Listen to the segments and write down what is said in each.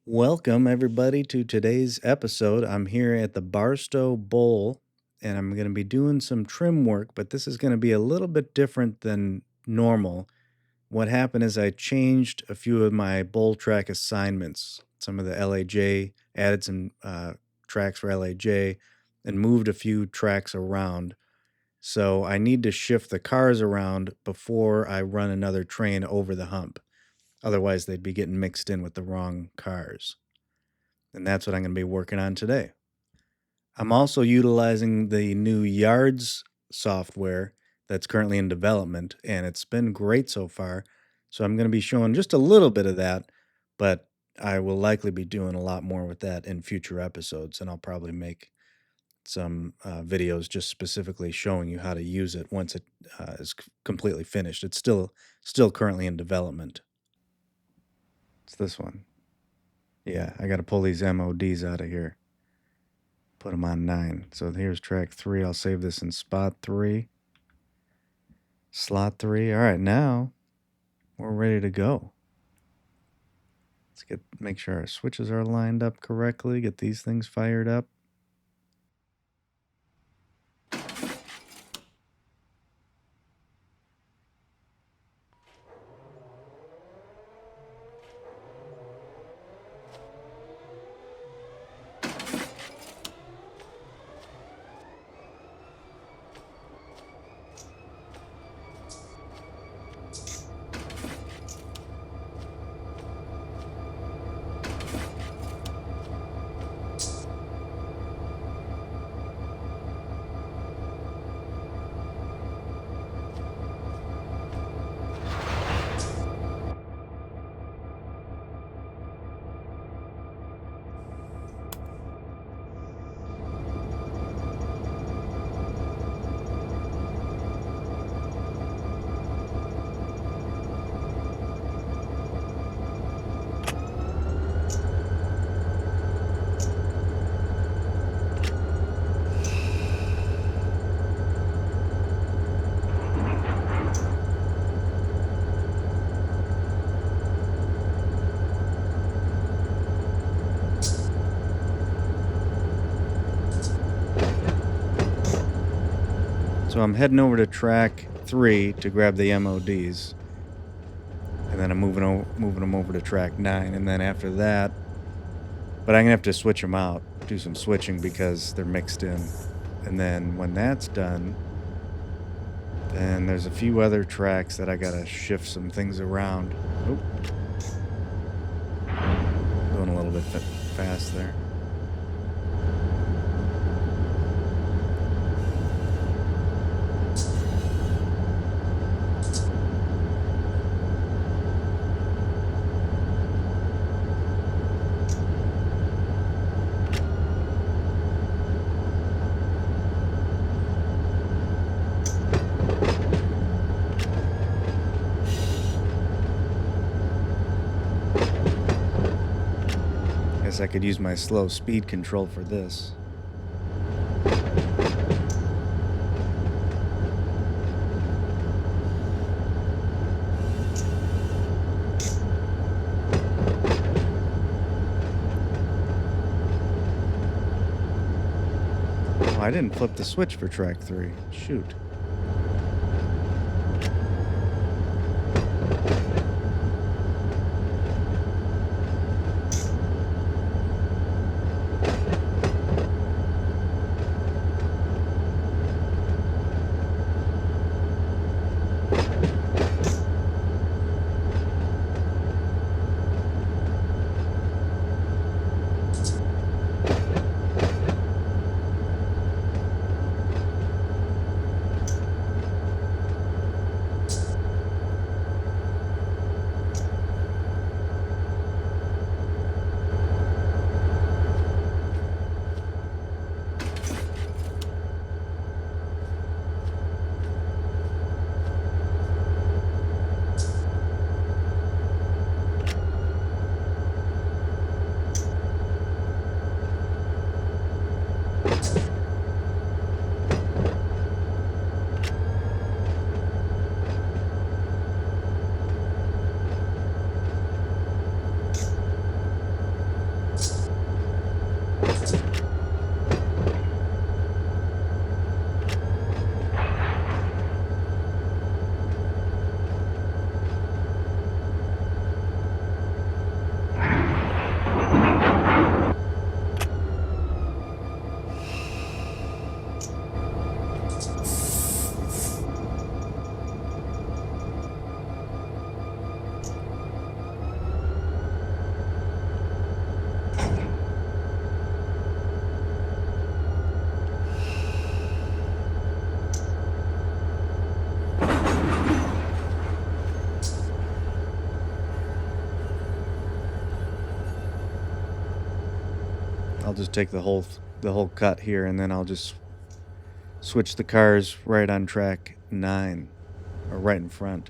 Welcome, everybody, to today's episode. I'm here at the Barstow Bowl and I'm going to be doing some trim work, but this is going to be a little bit different than normal. What happened is I changed a few of my bowl track assignments. Some of the LAJ, added some tracks for LAJ, and moved a few tracks around. So I need to shift the cars around before I run another train over the hump. Otherwise, they'd be getting mixed in with the wrong cars. And that's what I'm going to be working on today. I'm also utilizing the new Yards software that's currently in development, and it's been great so far. So I'm going to be showing just a little bit of that, but I will likely be doing a lot more with that in future episodes, and I'll probably make some videos just specifically showing you how to use it once it is completely finished. It's still currently in development. It's this one. Yeah, I got to pull these MODs out of here. Put them on 9. So here's track 3. I'll save this in spot 3. Slot 3. All right, now we're ready to go. Let's make sure our switches are lined up correctly. Get these things fired up. So I'm heading over to track 3 to grab the MODs. And then I'm moving them over to track 9. And then after that, but I'm going to have to switch them out, do some switching because they're mixed in. And then when that's done, then there's a few other tracks that I got to shift some things around. Oop. Going a little bit fast there. I could use my slow speed control for this. Oh, I didn't flip the switch for track 3. Shoot. I'll just take the whole cut here, and then I'll just switch the cars right on track 9, or right in front.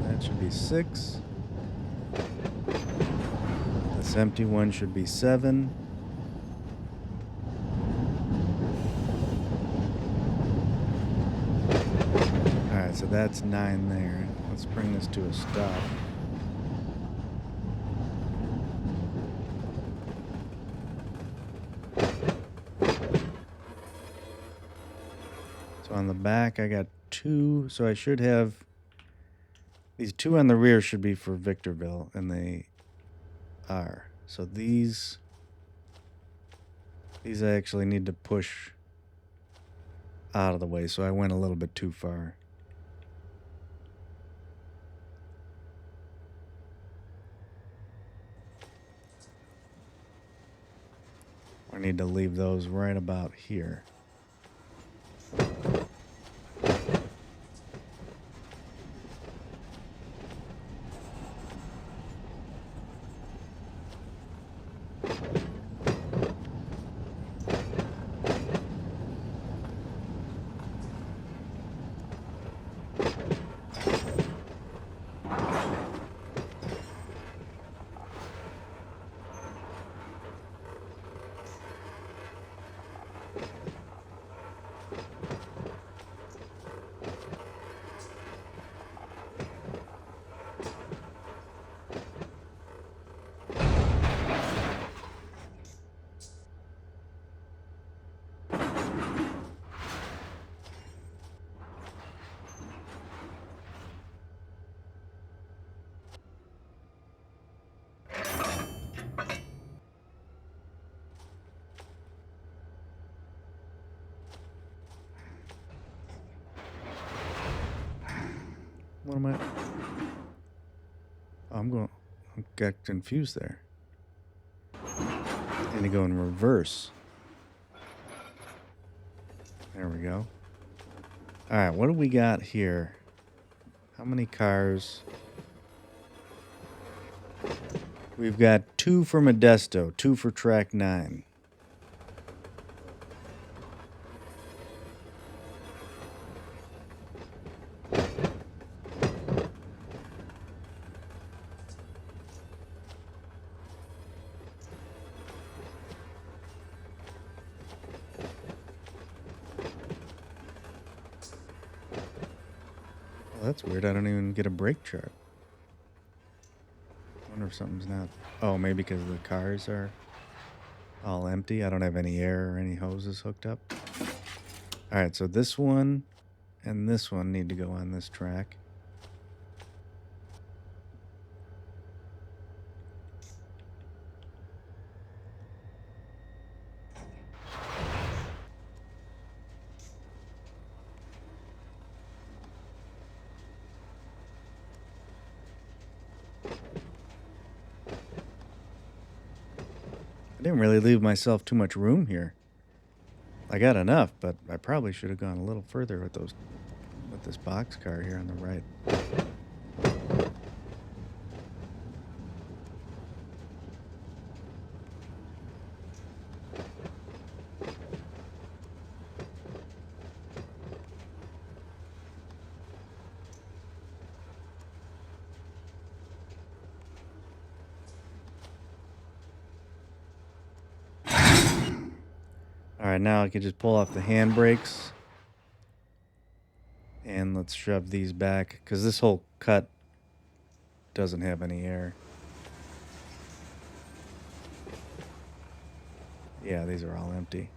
That should be 6. This empty one should be 7. Alright, so that's 9 there. Let's bring this to a stop. So on the back, I got 2. So I should have... These 2 on the rear should be for Victorville, and they are. So these I actually need to push out of the way, so I went a little bit too far. I need to leave those right about here. What am I? Oh, I got confused there. I need to go in reverse. There we go. All right, what do we got here? How many cars? We've got 2 for Modesto, 2 for track 9. That's weird. I don't even get a brake chart. I wonder if something's not... Oh, maybe because the cars are all empty. I don't have any air or any hoses hooked up. All right, so this one and this one need to go on this track. I didn't really leave myself too much room here. I got enough, but I probably should have gone a little further with this box car here on the right. All right, now I can just pull off the handbrakes. And let's shove these back, because this whole cut doesn't have any air. Yeah, these are all empty.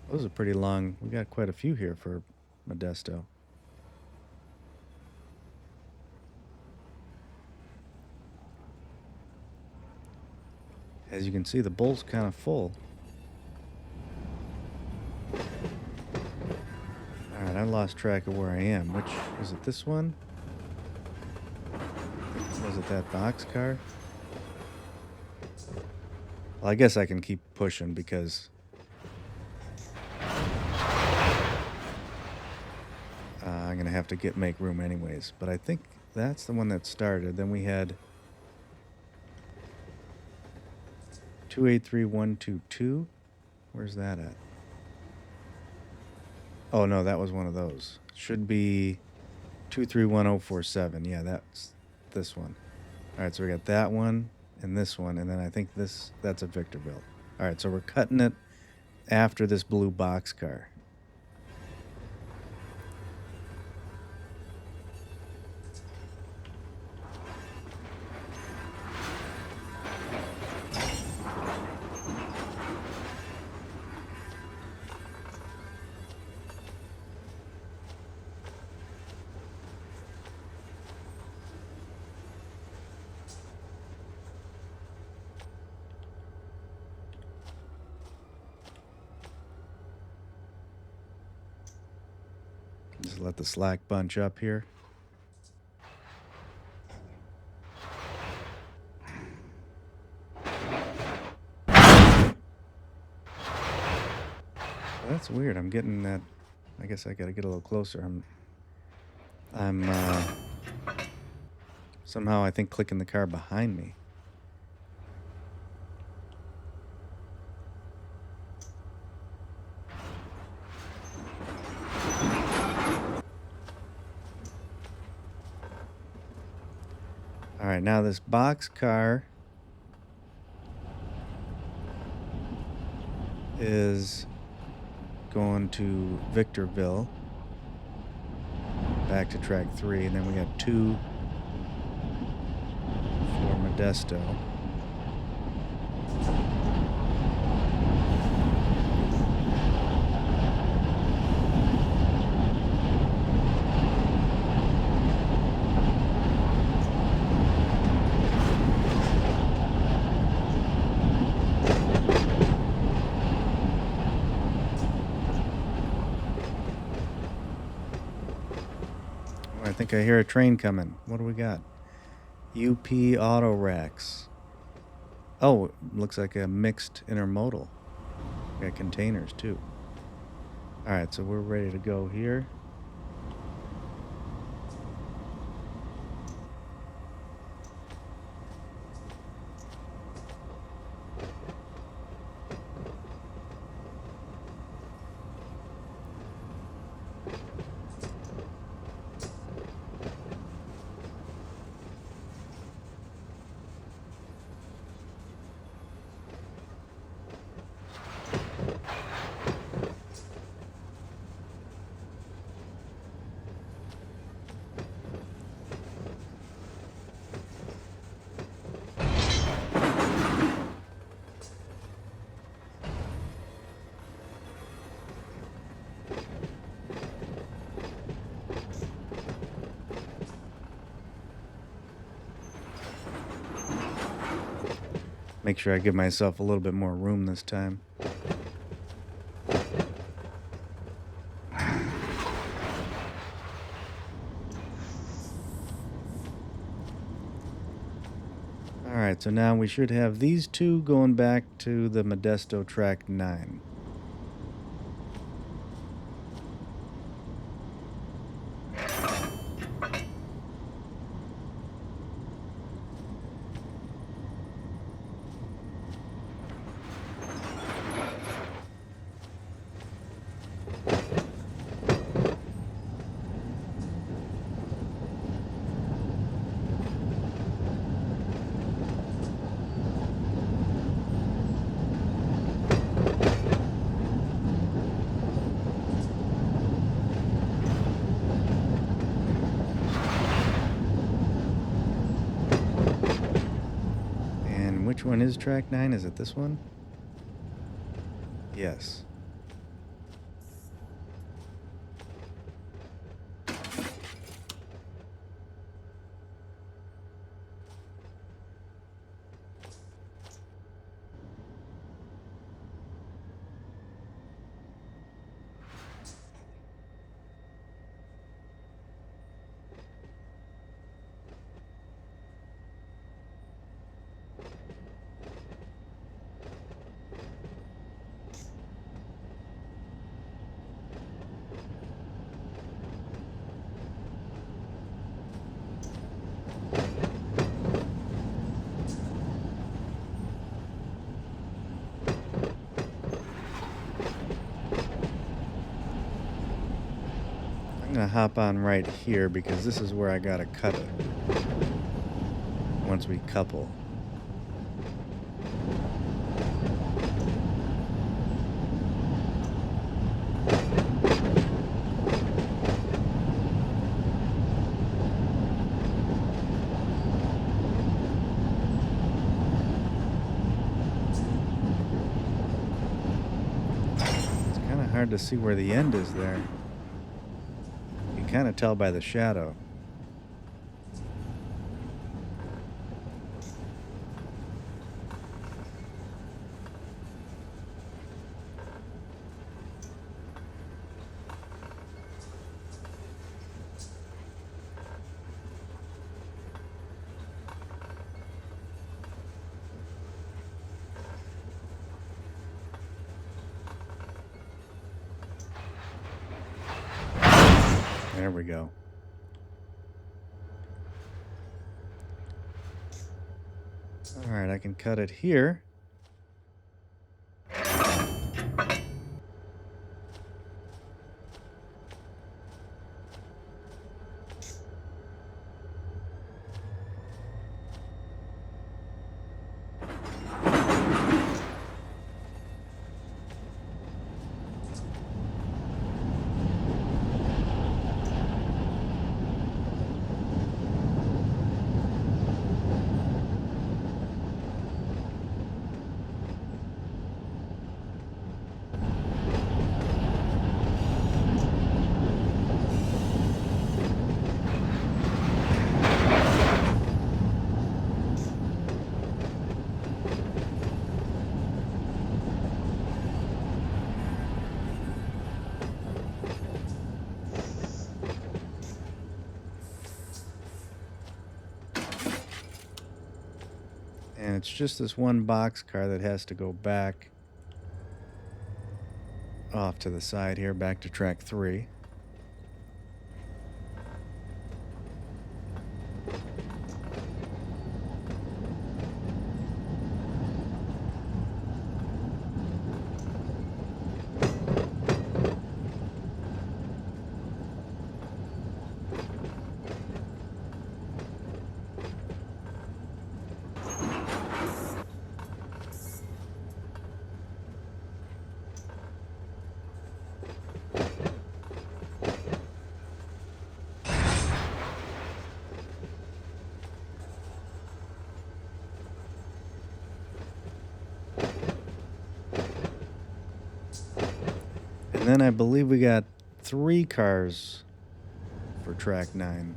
Those are pretty long. We got quite a few here for Modesto. As you can see, the bowl's kind of full. Alright, I lost track of where I am. Which, is it this one? Was it that box car? Well, I guess I can keep pushing because I'm going to have to make room anyways. But I think that's the one that started. Then we had 283122. Where's that at? Oh, no, that was one of those. Should be 231047. Yeah, that's this one. All right, so we got that one and this one, and then I think that's a Victorville. All right, so we're cutting it after this blue box car. Just let the slack bunch up here. That's weird. I'm getting that. I guess I gotta get a little closer. I'm somehow I think clicking the car behind me. All right, now this box car is going to Victorville, back to track 3, and then we got 2 for Modesto. I think I hear a train coming. What do we got? UP Auto Racks. Oh, looks like a mixed intermodal. We got containers too. All right, so we're ready to go here. Make sure I give myself a little bit more room this time. Alright, so now we should have these two going back to the Modesto track 9. Which one is track 9? Is it this one? Yes. I'm going to hop on right here because this is where I got to cut it once we couple. It's kind of hard to see where the end is there. Kind of tell by the shadow. There we go. All right, I can cut it here. And it's just this one boxcar that has to go back off to the side here, back to track 3. And then I believe we got 3 cars for track 9.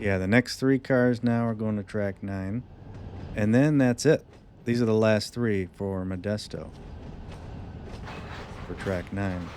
Yeah, the next 3 cars now are going to track 9, and then that's it. These are the last 3 for Modesto for track 9.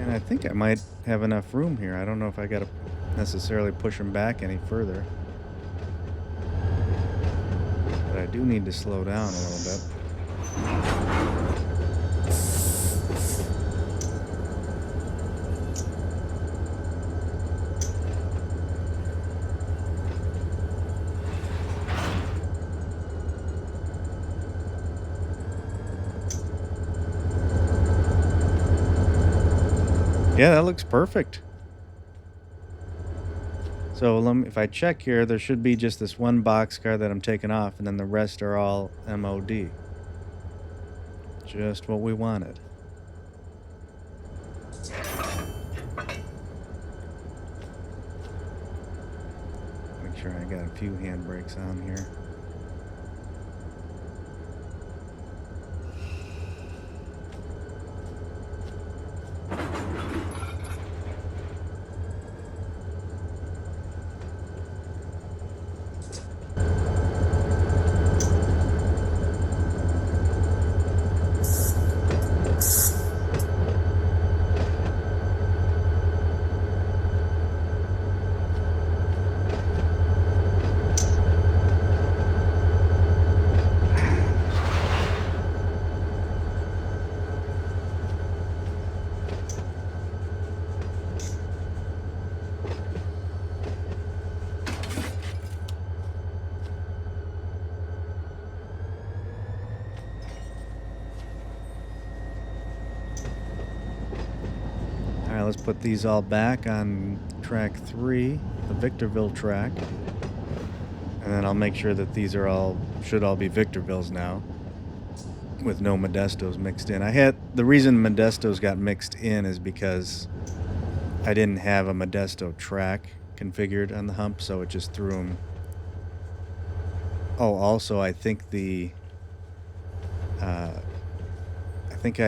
And I think I might have enough room here. I don't know if I gotta necessarily push them back any further. But I do need to slow down a little bit. Yeah, that looks perfect. So if I check here, there should be just this one boxcar that I'm taking off, and then the rest are all MOD. Just what we wanted. Make sure I got a few handbrakes on here. All right, let's put these all back on track 3, the Victorville track. And then I'll make sure that these should all be Victorvilles now, with no Modestos mixed in. The reason Modestos got mixed in is because I didn't have a Modesto track configured on the hump, so it just threw them. Oh, also, I think I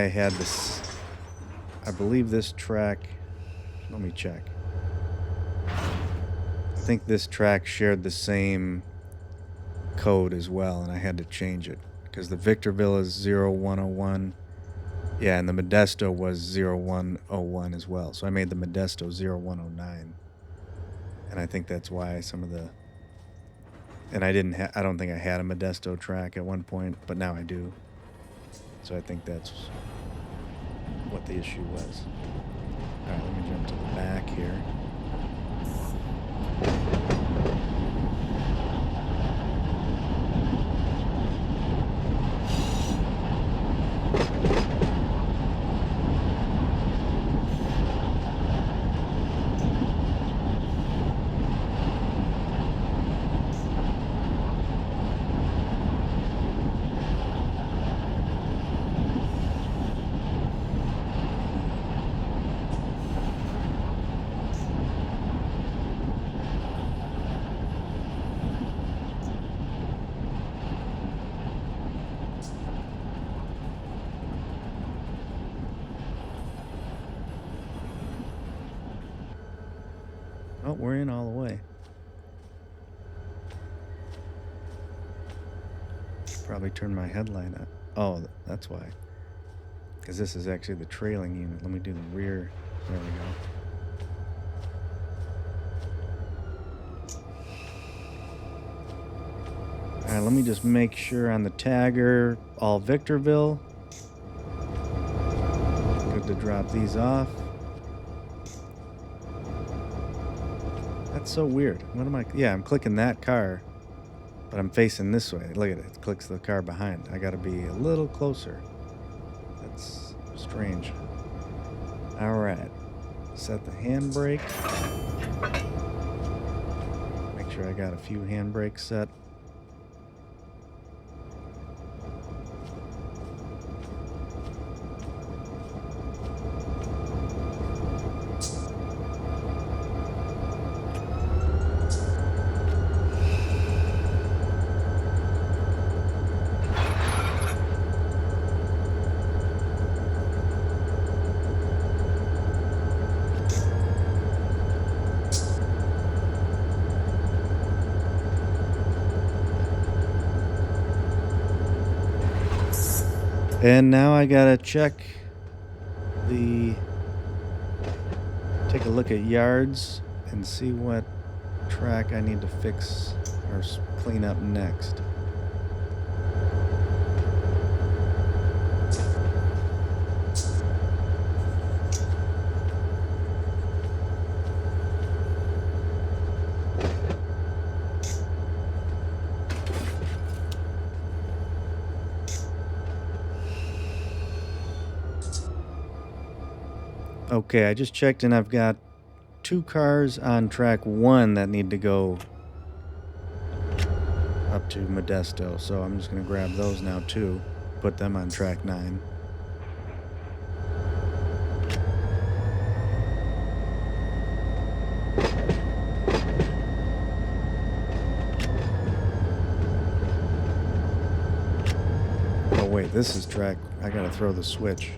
had this, I believe this track, let me check. I think this track shared the same code as well, and I had to change it because the Victorville is 0101. Yeah, and the Modesto was 0101 as well. So I made the Modesto 0109. And I think that's why and I don't think I had a Modesto track at one point, but now I do. So I think that's what the issue was. All right, let me jump to the back here. Oh, we're in all the way. Probably turn my headlight up. Oh, that's why. Because this is actually the trailing unit. Let me do the rear. There we go. All right, let me just make sure on the tagger, all Victorville. to drop these off. That's so weird. What am I? Yeah, I'm clicking that car, but I'm facing this way. Look at it. It clicks the car behind. I got to be a little closer. That's strange. All right. Set the handbrake. Make sure I got a few handbrakes set. And now I gotta take a look at yards and see what track I need to fix or clean up next. Okay, I just checked and I've got 2 cars on track 1 that need to go up to Modesto, so I'm just going to grab those now too, put them on track 9. Oh wait, this is track, I got to throw the switch.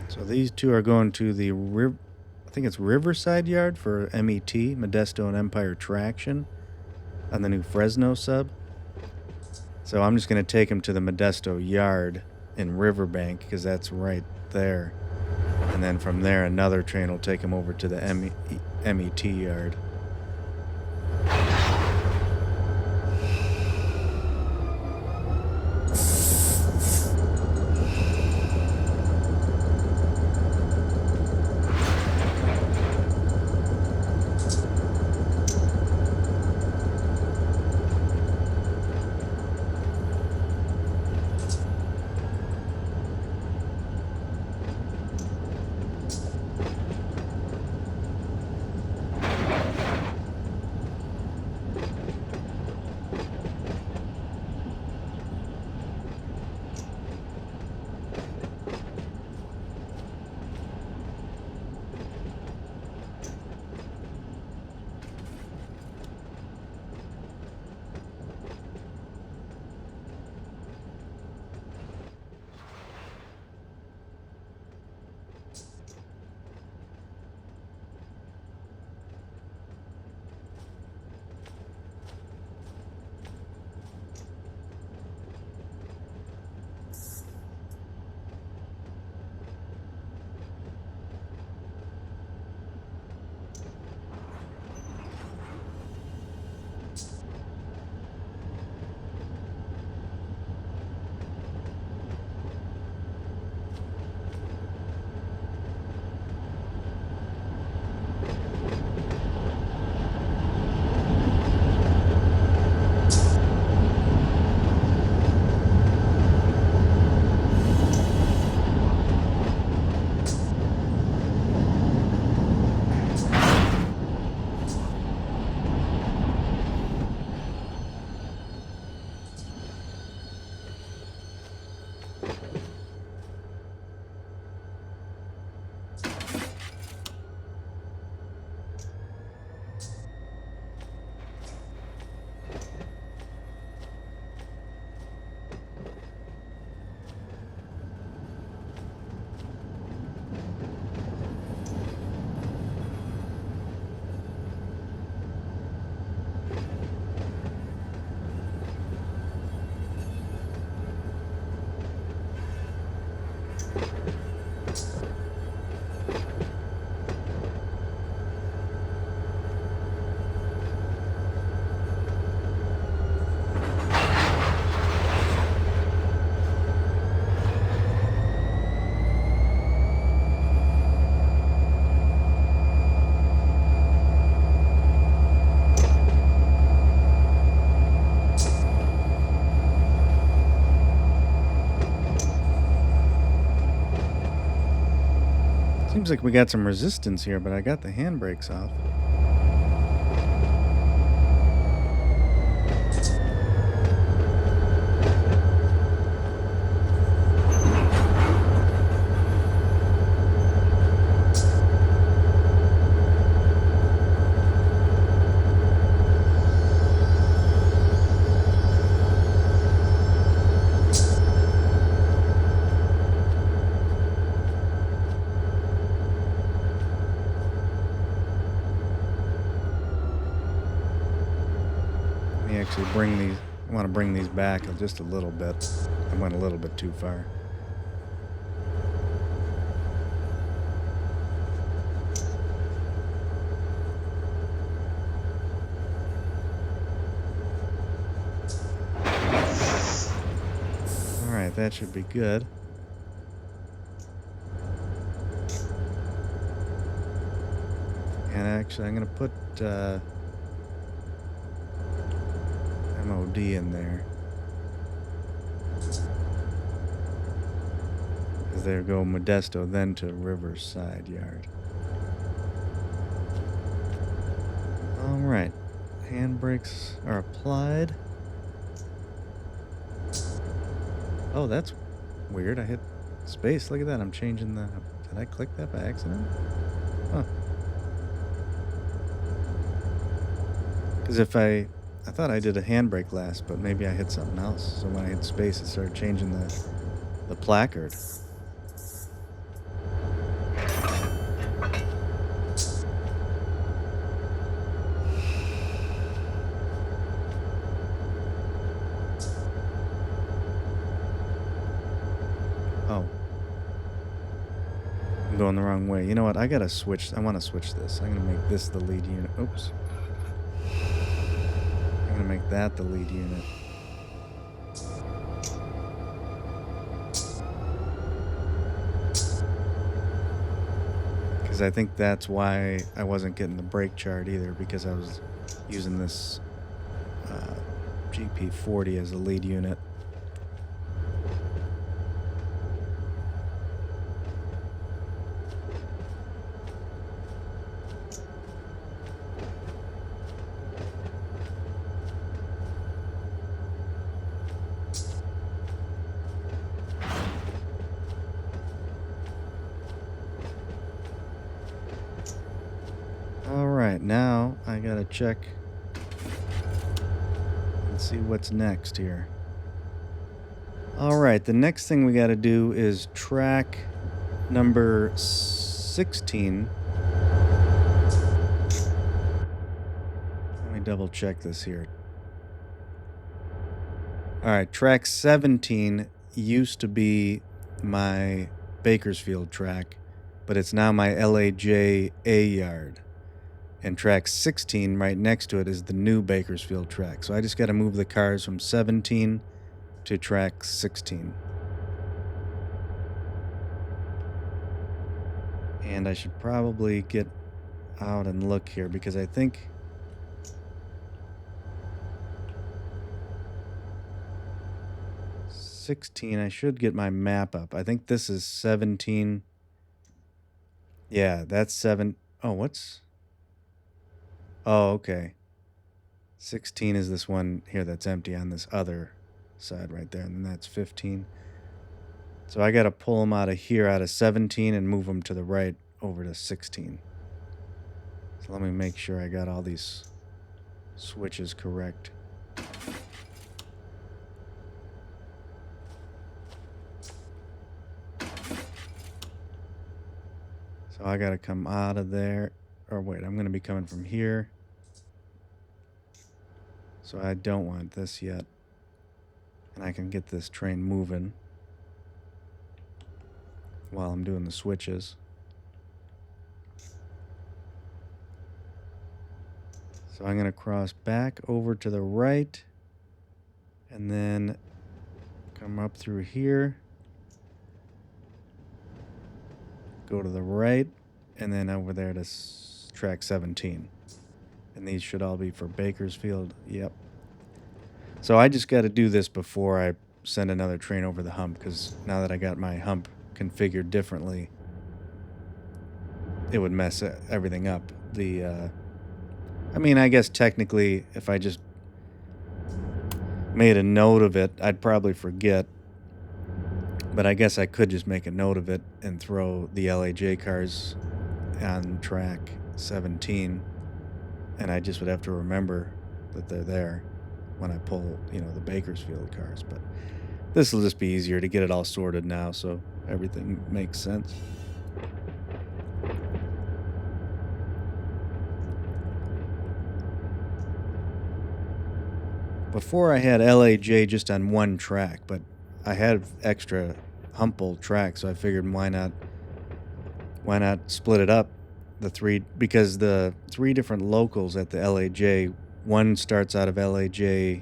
So these 2 are going to the I think it's Riverside Yard for MET, Modesto and Empire Traction, on the new Fresno sub. So I'm just going to take them to the Modesto Yard in Riverbank because that's right there. And then from there, another train will take them over to the MET Yard. Seems like we got some resistance here, but I got the handbrakes off. Let me actually bring these. I want to bring these back just a little bit. I went a little bit too far. All right, that should be good. And actually, I'm going to put MOD in there. Because there go Modesto, then to Riverside Yard. All right, handbrakes are applied. Oh, that's weird. I hit space. Look at that. I'm changing the... Did I click that by accident? Huh. Because if I thought I did a handbrake last, but maybe I hit something else. So when I hit space, it started changing the placard. Oh. I'm going the wrong way. You know what? I gotta switch. I want to switch this. I'm gonna make this the lead unit. Oops. I'm gonna make that the lead unit. Because I think that's why I wasn't getting the brake chart either, because I was using this GP40 as a lead unit. Alright, now I gotta check and see what's next here. Alright, the next thing we gotta do is track number 16. Let me double check this here. Alright, track 17 used to be my Bakersfield track, but it's now my LAJ A yard. And track 16 right next to it is the new Bakersfield track. So I just got to move the cars from 17 to track 16. And I should probably get out and look here because I think... I should get my map up. I think this is 17. Yeah, that's 7. Oh, what's... Oh, okay. 16 is this one here that's empty on this other side right there, and then that's 15. So I got to pull them out of here, out of 17, and move them to the right over to 16. So let me make sure I got all these switches correct. So I got to come out of there. Or wait, I'm going to be coming from here. So I don't want this yet. And I can get this train moving while I'm doing the switches. So I'm going to cross back over to the right and then come up through here, go to the right, and then over there to track 17. And these should all be for Bakersfield. Yep. So I just got to do this before I send another train over the hump, because now that I got my hump configured differently, it would mess everything up. I mean, I guess technically, if I just made a note of it, I'd probably forget. But I guess I could just make a note of it and throw the LAJ cars on track 17, and I just would have to remember that they're there when I pull, the Bakersfield cars. But this will just be easier to get it all sorted now, so everything makes sense. Before I had LAJ just on one track, but I had extra Humboldt track, so I figured why not split it up, because the three different locals at the LAJ, one starts out of LAJ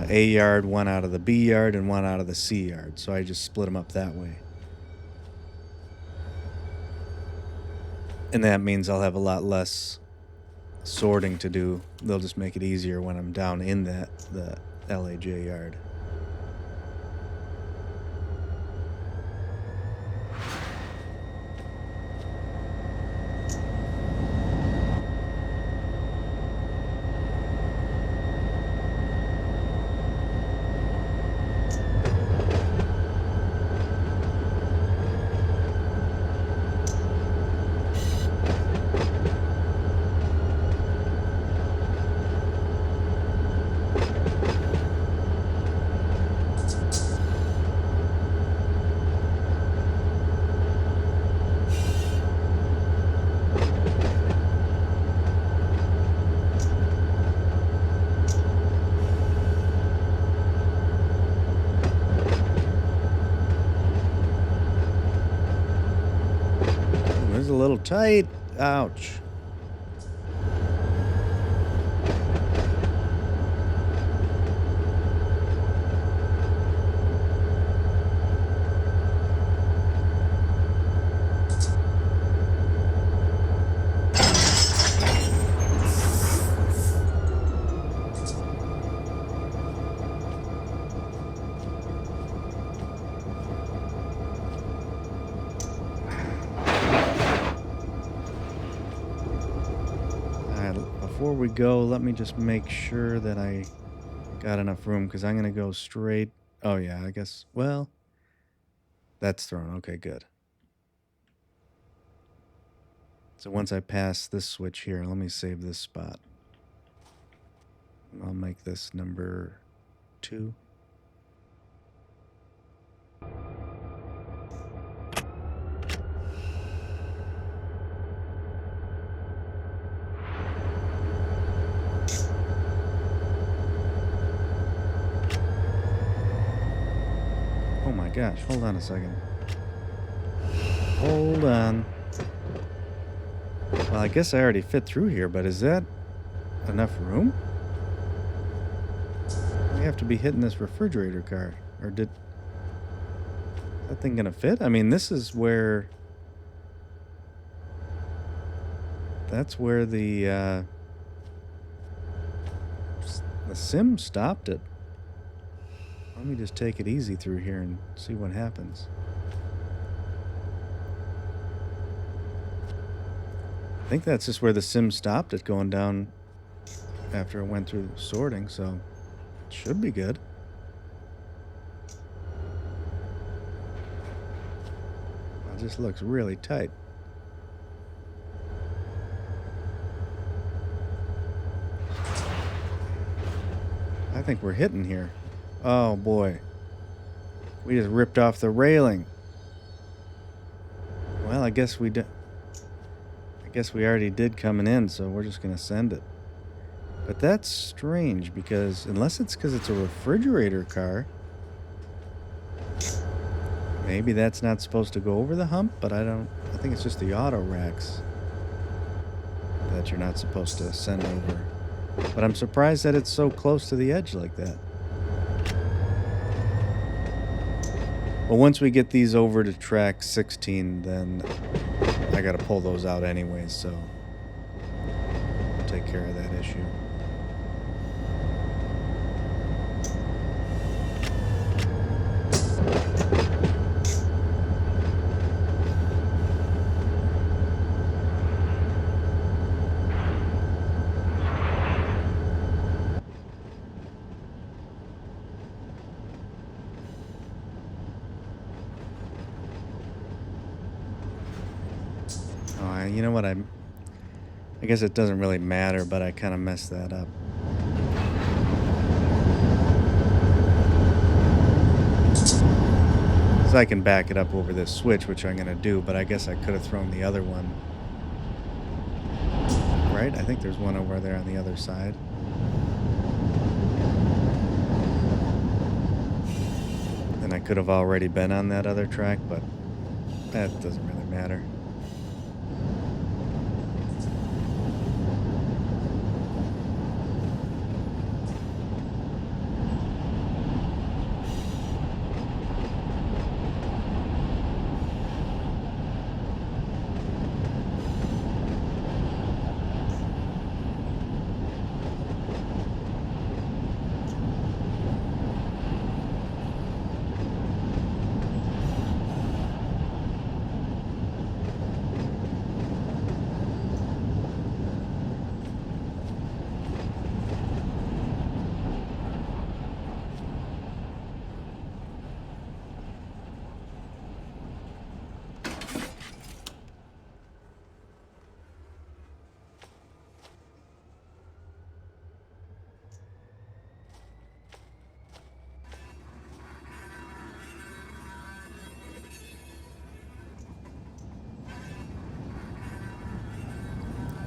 A yard, one out of the B yard, and one out of the C yard, so I just split them up that way. And that means I'll have a lot less sorting to do. They'll just make it easier when I'm down in the LAJ yard. It's a little tight. Ouch. Before we go, let me just make sure that I got enough room, because I'm going to go straight. Oh, yeah, I guess. Well, that's thrown. Okay, good. So once I pass this switch here, let me save this spot. I'll make this number 2. Oh my gosh, hold on a second. Hold on. Well, I guess I already fit through here, but is that enough room? We have to be hitting this refrigerator car. Or did that thing gonna fit? I mean, this is where... That's where the sim stopped it. Let me just take it easy through here and see what happens. I think that's just where the sim stopped it going down after it went through sorting, so it should be good. It just looks really tight. I think we're hitting here. Oh boy. We just ripped off the railing. Well, I guess we already did coming in, so we're just gonna send it. But that's strange, because unless it's because it's a refrigerator car, maybe that's not supposed to go over the hump, but I think it's just the auto racks that you're not supposed to send over. But I'm surprised that it's so close to the edge like that. Well, once we get these over to track 16, then I gotta pull those out anyways, so I'll take care of that issue. You know what? I guess it doesn't really matter, but I kind of messed that up. So I can back it up over this switch, which I'm going to do, but I guess I could have thrown the other one. Right? I think there's one over there on the other side. And I could have already been on that other track, but that doesn't really matter.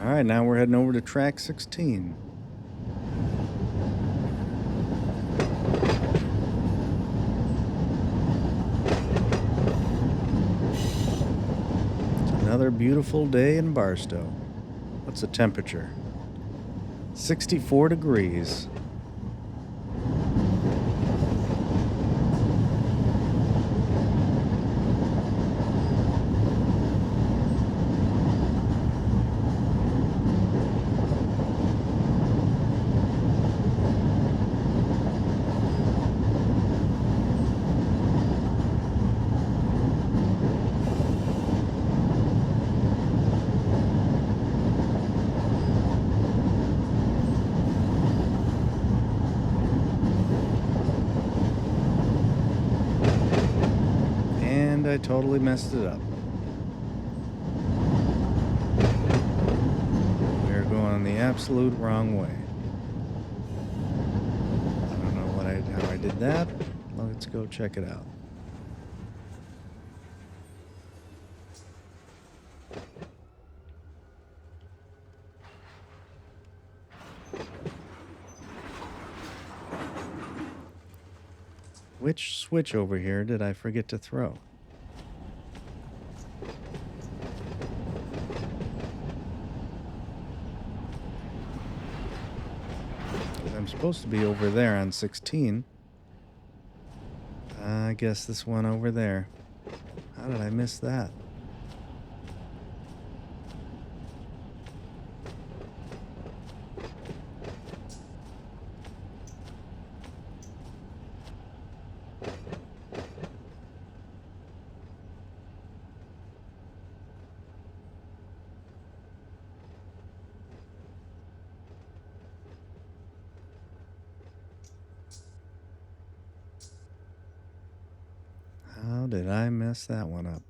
All right, now we're heading over to track 16. It's another beautiful day in Barstow. What's the temperature? 64 degrees. I totally messed it up. We're going the absolute wrong way. I don't know how I did that. Let's go check it out. Which switch over here did I forget to throw? I'm supposed to be over there on 16. I guess this one over there. How did I miss that? How did I mess that one up?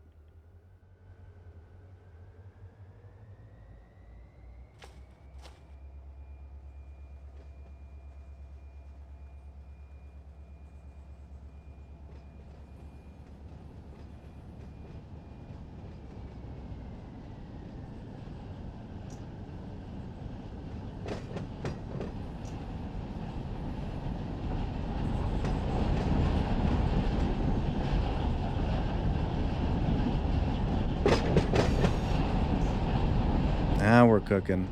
Now we're cooking.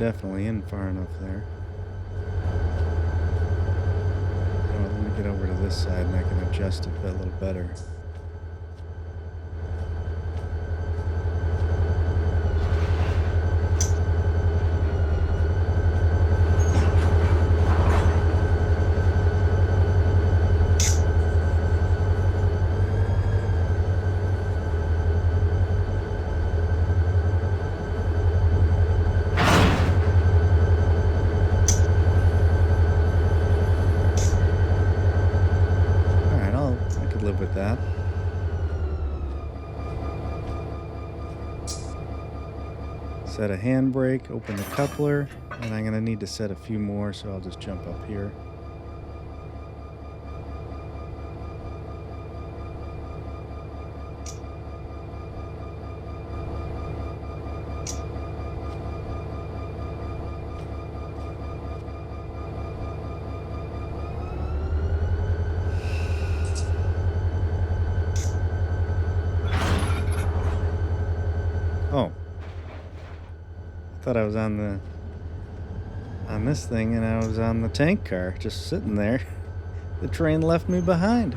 definitely in far enough there. You know what, let me get over to this side and I can adjust it a little better. I could live with that. Set a handbrake, open the coupler, and I'm going to need to set a few more, so I'll just jump up here. Oh. I thought I was on this thing and I was on the tank car, just sitting there. The train left me behind.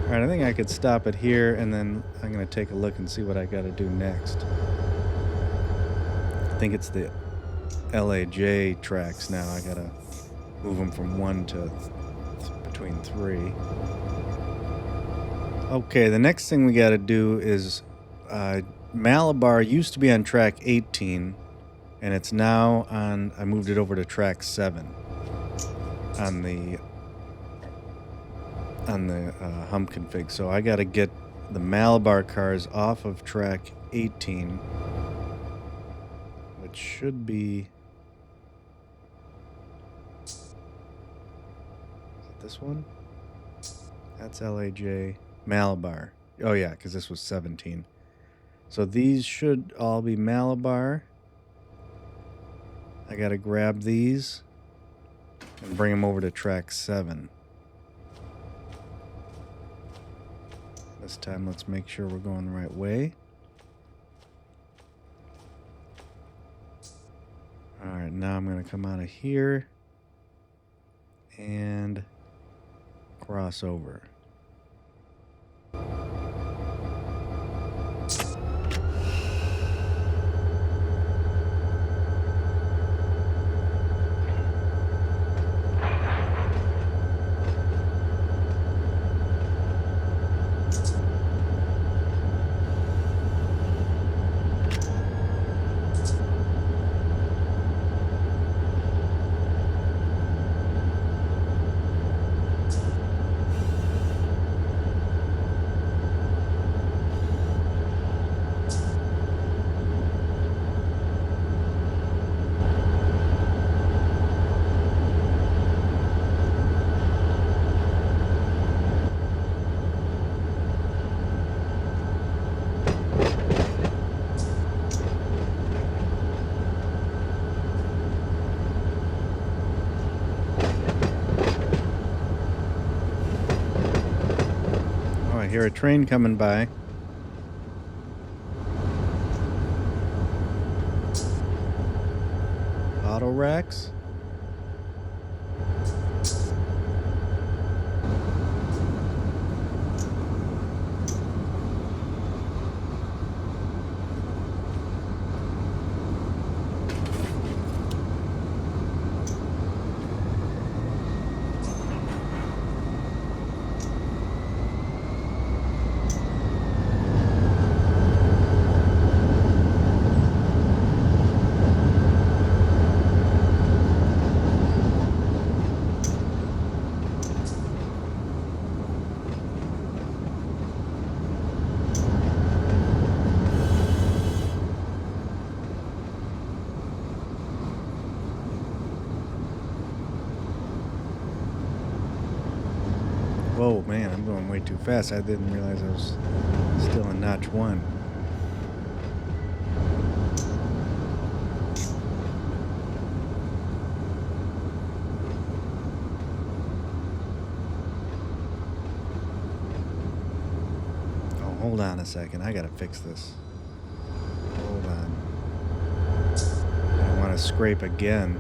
Alright, I think I could stop it here, and then I'm going to take a look and see what I got to do next. I think it's the LAJ tracks now. I got to move them from 1 to between 3. Okay, the next thing we got to do is Malabar used to be on track 18, and it's now on, I moved it over to track 7 on the hump config. So I got to get the Malabar cars off of track 18, which should be this one. That's LAJ Malabar. Oh yeah, because this was 17. So these should all be Malabar. I got to grab these and bring them over to track 7. This time, let's make sure we're going the right way. Alright, now I'm going to come out of here and cross over. I hear a train coming by. Auto racks. Whoa, man, I'm going way too fast. I didn't realize I was still in notch 1. Hold on a second. I gotta fix this. Hold on. I don't want to scrape again.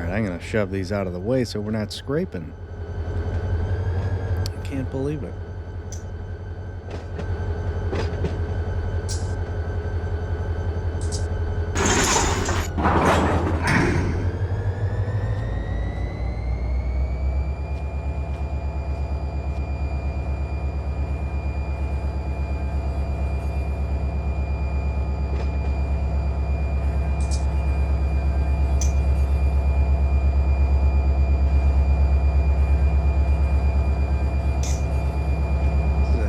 I'm going to shove these out of the way so we're not scraping. I can't believe it.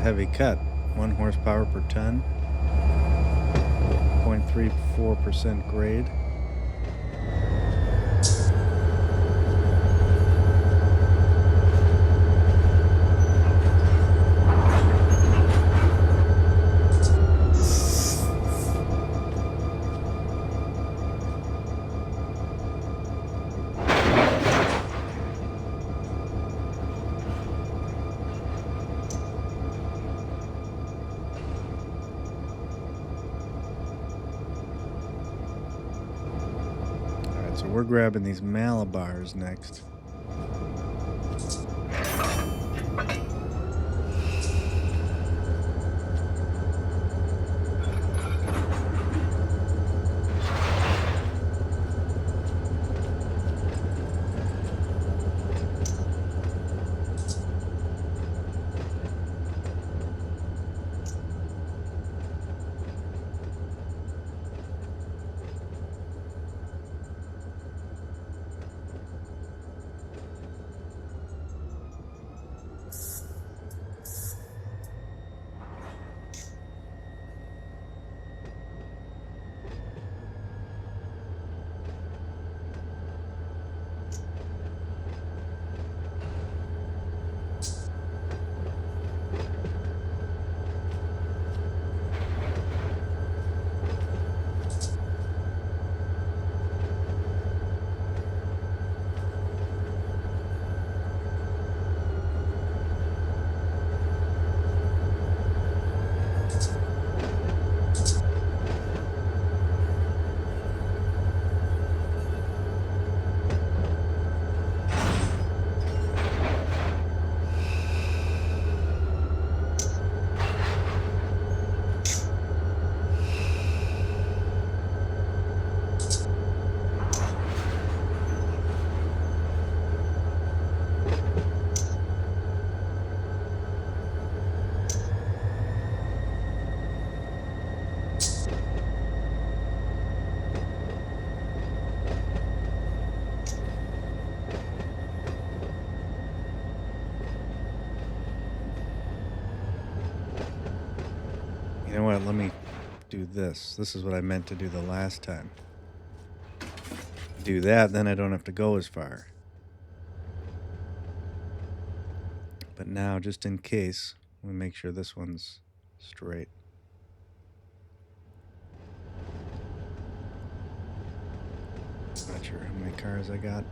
Heavy cut, 1 horsepower per ton, 0.34% grade. So we're grabbing these Malabars next. You know what? Let me do this. This is what I meant to do the last time. Do that, then I don't have to go as far. But now, just in case, let me make sure this one's straight. Not sure how many cars I got.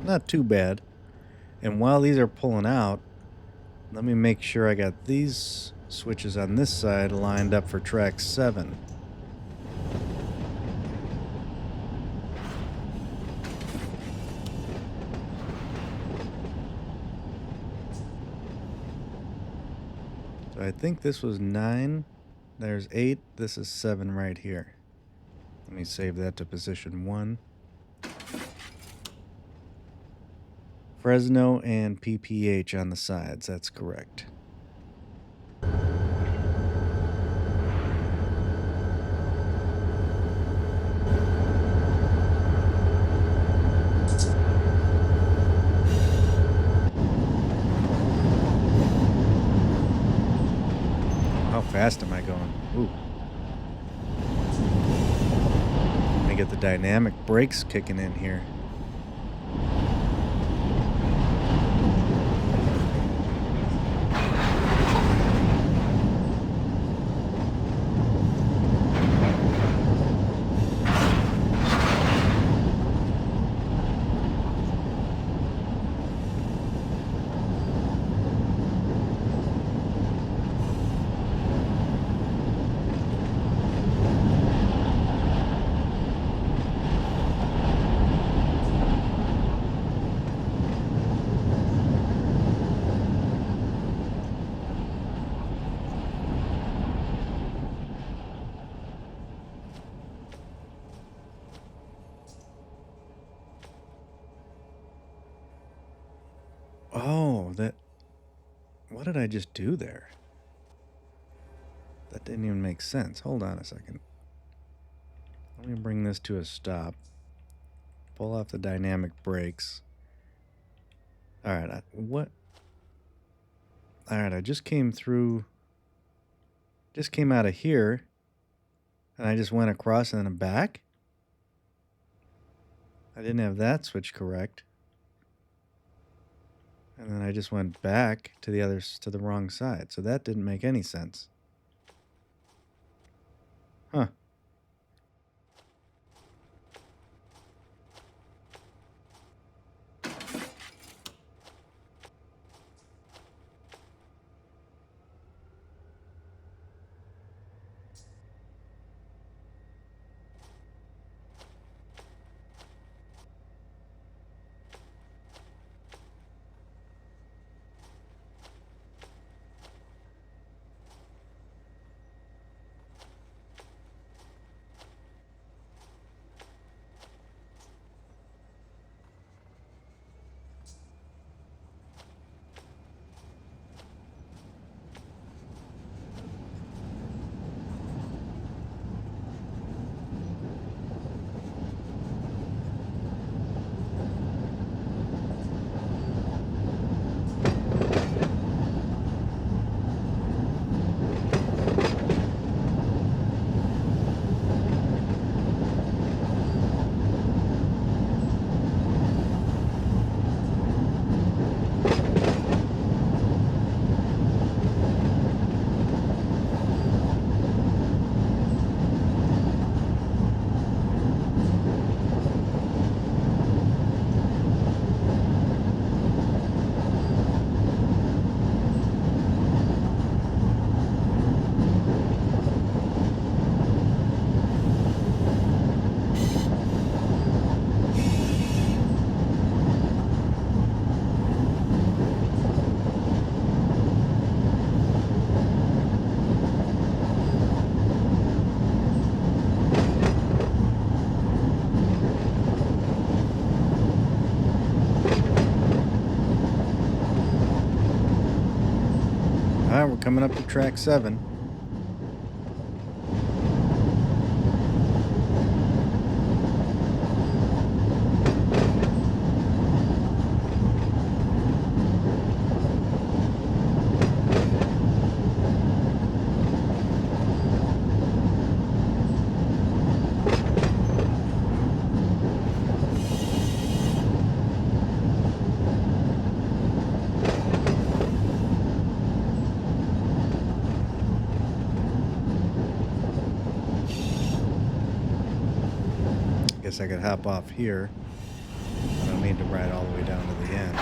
Not too bad. And while these are pulling out, let me make sure I got these switches on this side lined up for track 7. So I think this was 9. There's 8. This is 7 right here. Let me save that to position 1. Fresno and PPH on the sides. That's correct. fast am I going? Ooh. Let me get the dynamic brakes kicking in here. Oh, what did I just do there? That didn't even make sense. Hold on a second. Let me bring this to a stop. Pull off the dynamic brakes. All right, what? All right, I just came out of here, and I just went across and then back. I didn't have that switch correct. And then I just went back to the wrong side. So that didn't make any sense. Huh. All right, we're coming up to track 7. Guess I could hop off here. I don't need to ride all the way down to the end.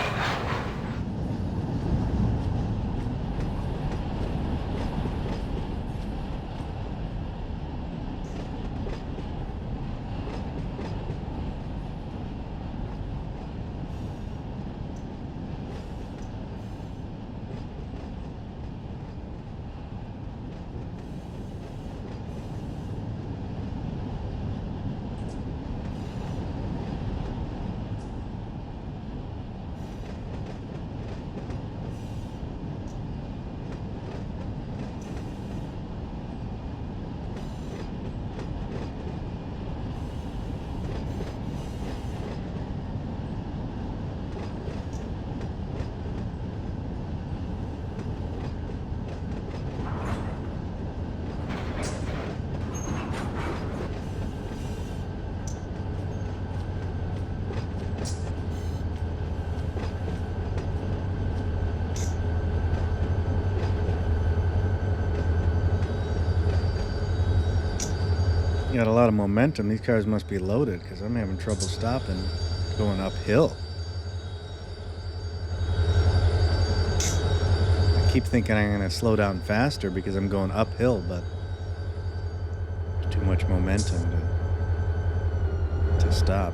Got a lot of momentum. These cars must be loaded because I'm having trouble stopping going uphill. I keep thinking I'm going to slow down faster because I'm going uphill, but there's too much momentum to stop.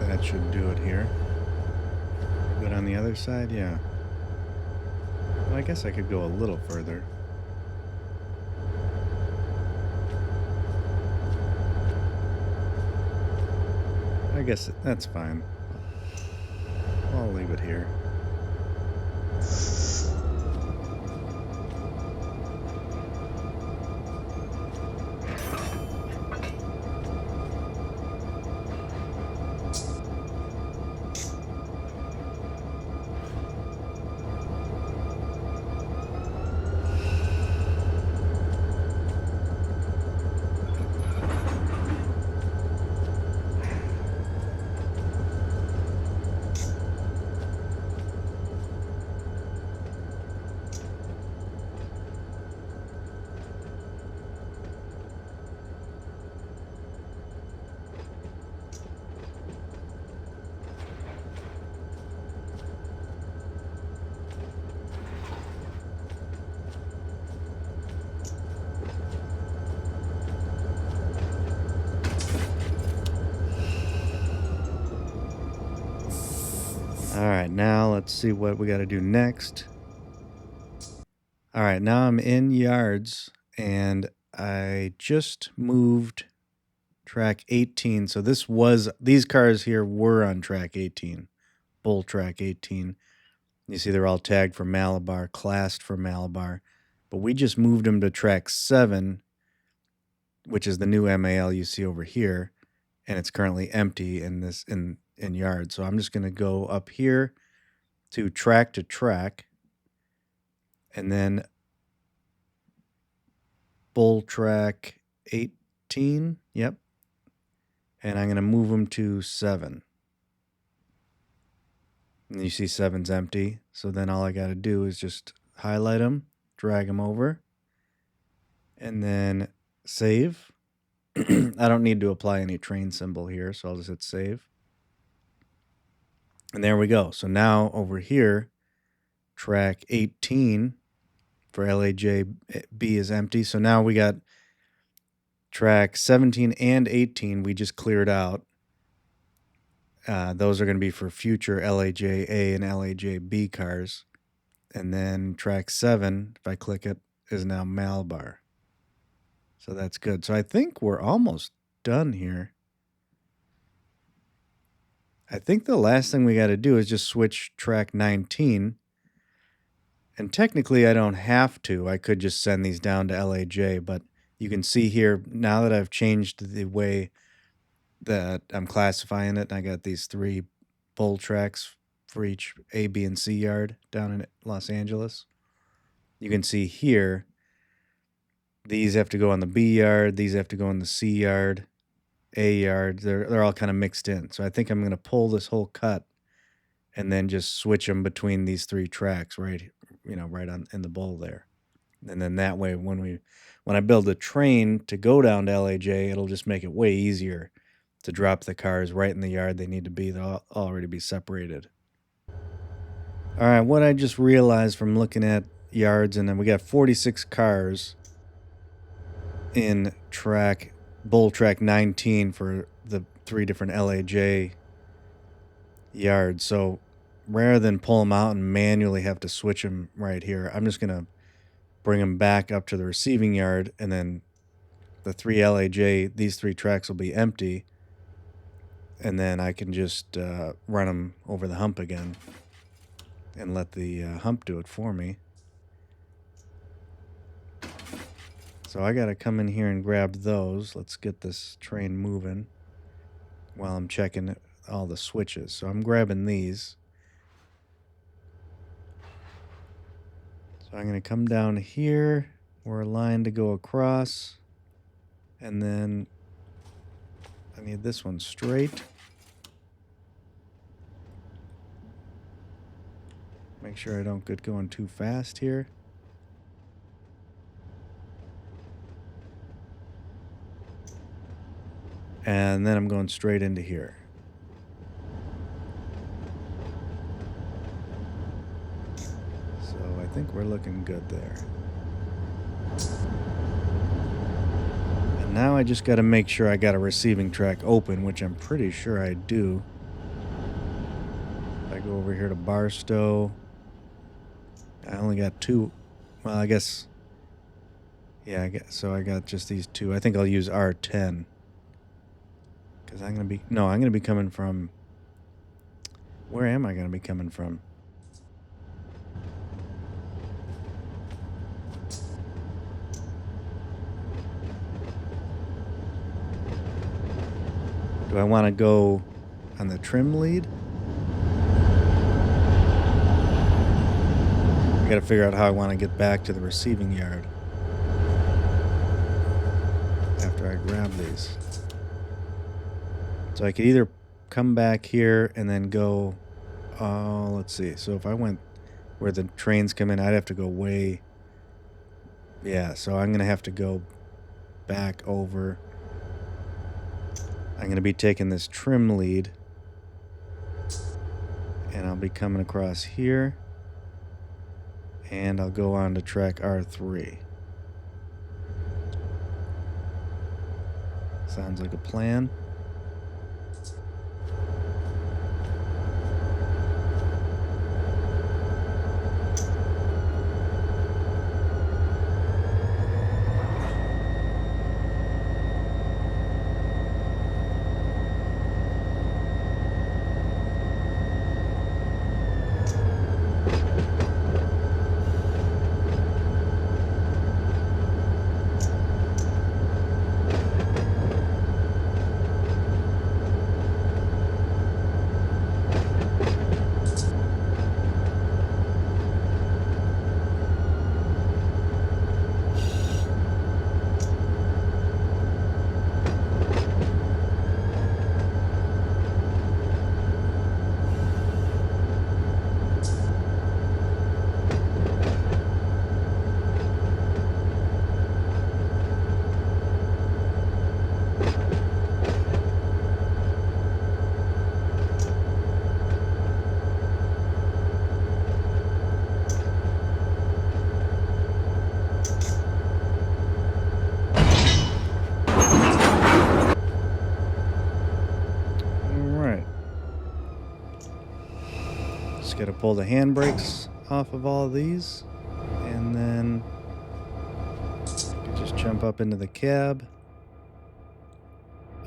That should do it here. Good on the other side, yeah. Well, I guess I could go a little further. I guess that's fine. I'll leave it here. All right, now let's see what we got to do next. All right, now I'm in yards and I just moved track 18. So these cars here were on track 18, bull track 18. You see they're all tagged for Malabar, classed for Malabar, but we just moved them to track 7, which is the new MAL you see over here, and it's currently empty in yards. So I'm just going to go up here to track, and then bull track 18. Yep. And I'm going to move them to 7. And you see 7's empty. So then all I got to do is just highlight them, drag them over, and then save. I don't need to apply any train symbol here, so I'll just hit save. And there we go. So now over here, track 18 for LAJB is empty. So now we got track 17 and 18 we just cleared out. Those are going to be for future LAJA and LAJB cars. And then track 7, if I click it, is now Malabar. So that's good. So I think we're almost done here. I think the last thing we got to do is just switch track 19. And technically I don't have to. I could just send these down to LAJ, but you can see here now that I've changed the way that I'm classifying it, and I got these 3 bull tracks for each A, B, and C yard down in Los Angeles. You can see here, these have to go on the B yard, these have to go on the C yard, A yard. They're all kind of mixed in. So I think I'm going to pull this whole cut and then just switch them between these 3 tracks right on in the bowl there. And then that way when I build a train to go down to LAJ, it'll just make it way easier to drop the cars right in the yard they need to be. They'll already be separated. All right, what I just realized from looking at yards, and then we got 46 cars in bull track 19 for the 3 different LAJ yards. So rather than pull them out and manually have to switch them right here, I'm just going to bring them back up to the receiving yard, and then the 3 LAJ, these 3 tracks will be empty, and then I can just run them over the hump again and let the hump do it for me. So I got to come in here and grab those. Let's get this train moving while I'm checking all the switches. So I'm grabbing these. So I'm going to come down here where a line to go across. And then I need this one straight. Make sure I don't get going too fast here. And then I'm going straight into here. So I think we're looking good there. And now I just got to make sure I got a receiving track open, which I'm pretty sure I do. If I go over here to Barstow, I only got 2. Well, I guess, yeah, I got just these 2. I think I'll use R10. Because I'm going to be coming from, where am I going to be coming from? Do I want to go on the trim lead? I got to figure out how I want to get back to the receiving yard after I grab these. So I could either come back here and then go, let's see. So if I went where the trains come in, I'd have to go way, yeah, so I'm going to have to go back over. I'm going to be taking this trim lead, and I'll be coming across here, and I'll go on to track R3. Sounds like a plan. Got to pull the handbrakes off of all of these, and then just jump up into the cab.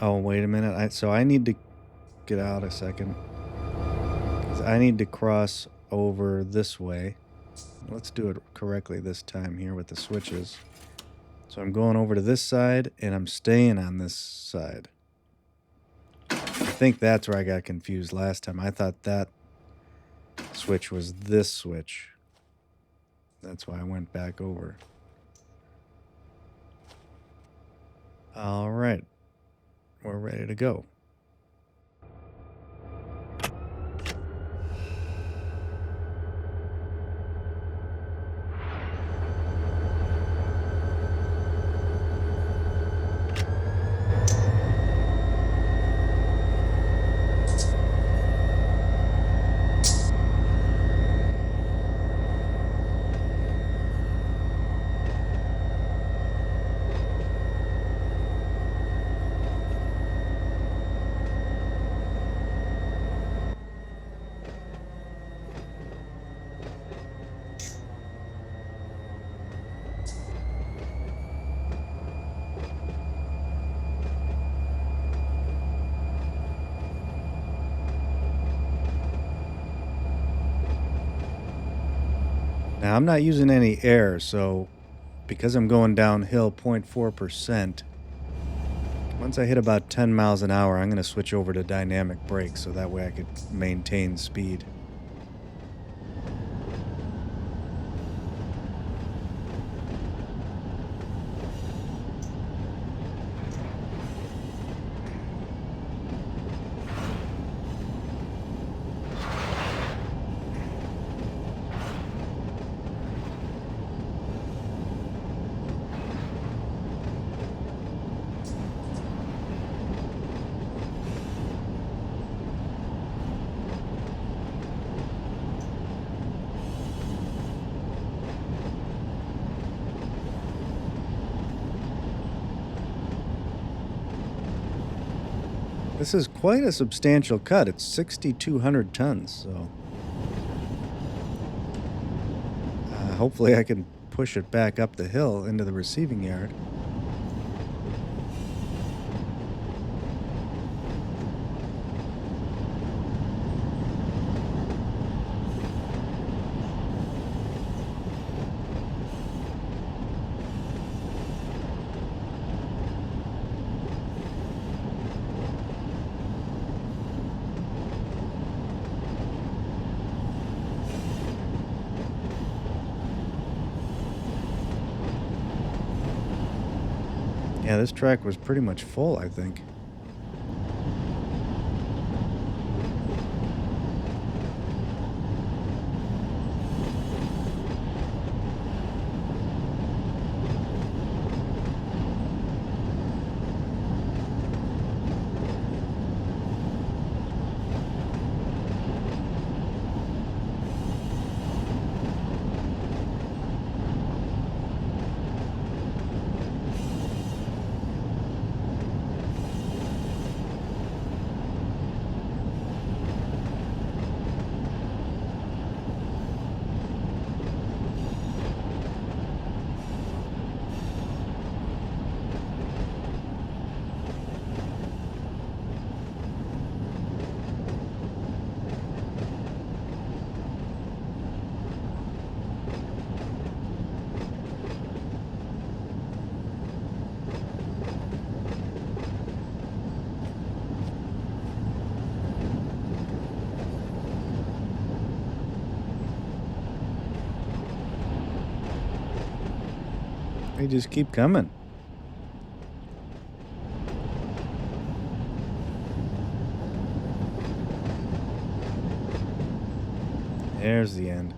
Oh, wait a minute. So I need to get out a second, because I need to cross over this way. Let's do it correctly this time here with the switches. So I'm going over to this side, and I'm staying on this side. I think that's where I got confused last time. I thought that switch was this switch. That's why I went back over. All right. We're ready to go. Now, I'm not using any air, so because I'm going downhill 0.4%, Once I hit about 10 miles an hour, I'm going to switch over to dynamic brakes so that way I could maintain speed. This is quite a substantial cut. It's 6,200 tons, so hopefully I can push it back up the hill into the receiving yard. Yeah, this track was pretty much full, I think. They just keep coming. There's the end.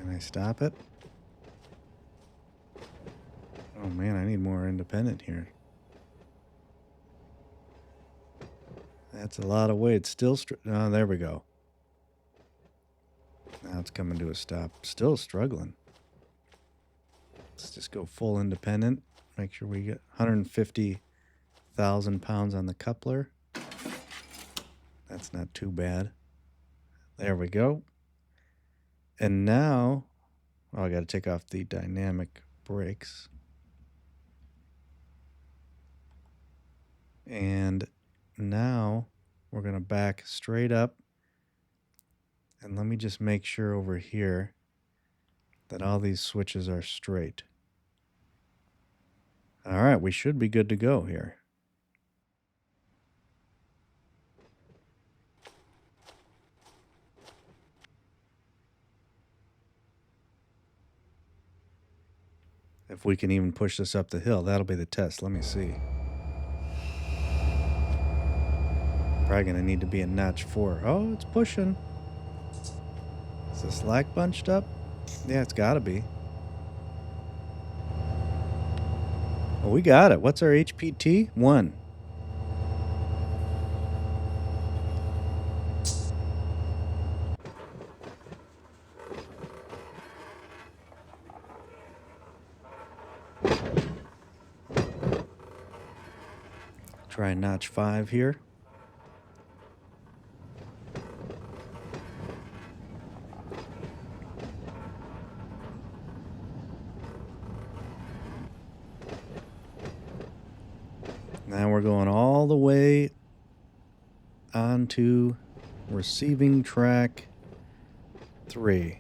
Can I stop it? Oh man, I need more independent here. That's a lot of weight. Still, oh, there we go. Now it's coming to a stop. Still struggling. Let's just go full independent. Make sure we get 150,000 pounds on the coupler. That's not too bad. There we go. And now, oh, I got to take off the dynamic brakes. And now we're going to back straight up. And let me just make sure over here that all these switches are straight. All right, we should be good to go here. If we can even push this up the hill, that'll be the test. Let me see. Probably gonna need to be in notch 4. Oh, it's pushing. Is the slack bunched up? Yeah, it's gotta be. Well, we got it. What's our HPT? 1. Try notch 5 here. Now we're going all the way onto receiving track 3.